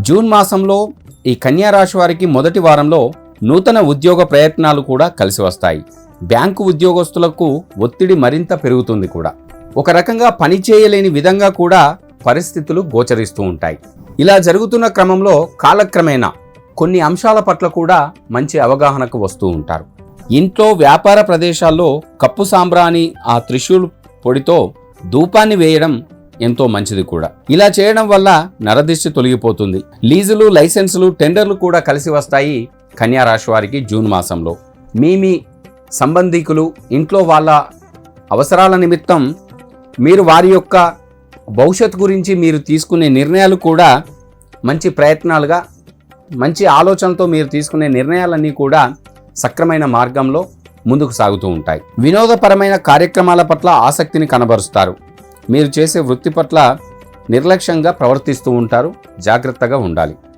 June మాసంలో ఈ కన్యా రాశి వారికి మొదటి వారంలో నూతన ఉద్యోగ ప్రయత్నాలు కూడా కలిసి వస్తాయి. బ్యాంకు ఉద్యోగస్తులకు ఒత్తిడి మరింత పెరుగుతుంది కూడా. ఒక రకంగా పని చేయలేని విధంగా కూడా పరిస్థితులు గోచరిస్తూ ఉంటాయి. ఇలా జరుగుతున్న క్రమంలో కాలక్రమేణా కొన్ని అంశాల పట్ల కూడా మంచి అవగాహనకు వస్తూ ఉంటారు. ఇంట్లో వ్యాపార ప్రదేశాల్లో కప్పు సాంబ్రాణి ఆ త్రిశూల్ పొడితో ధూపాన్ని వేయడం ఎంతో మంచిది కూడా. ఇలా చేయడం వల్ల నరదిష్టి తొలగిపోతుంది. లీజులు, లైసెన్సులు, టెండర్లు కూడా కలిసి వస్తాయి కన్యా రాశి వారికి జూన్ మాసంలో. మీ సంబంధికులు ఇంట్లో వాళ్ళ అవసరాల నిమిత్తం మీరు వారి యొక్క భవిష్యత్తు గురించి మీరు తీసుకునే నిర్ణయాలు కూడా మంచి ప్రయత్నాలుగా, మంచి ఆలోచనతో మీరు తీసుకునే నిర్ణయాలన్నీ కూడా సక్రమైన మార్గంలో ముందుకు సాగుతూ ఉంటాయి. వినోదపరమైన కార్యక్రమాల పట్ల ఆసక్తిని కనబరుస్తారు. మీరు చేసే వృత్తి పట్ల నిర్లక్ష్యంగా ప్రవర్తిస్తూ ఉంటారు. జాగ్రత్తగా ఉండాలి.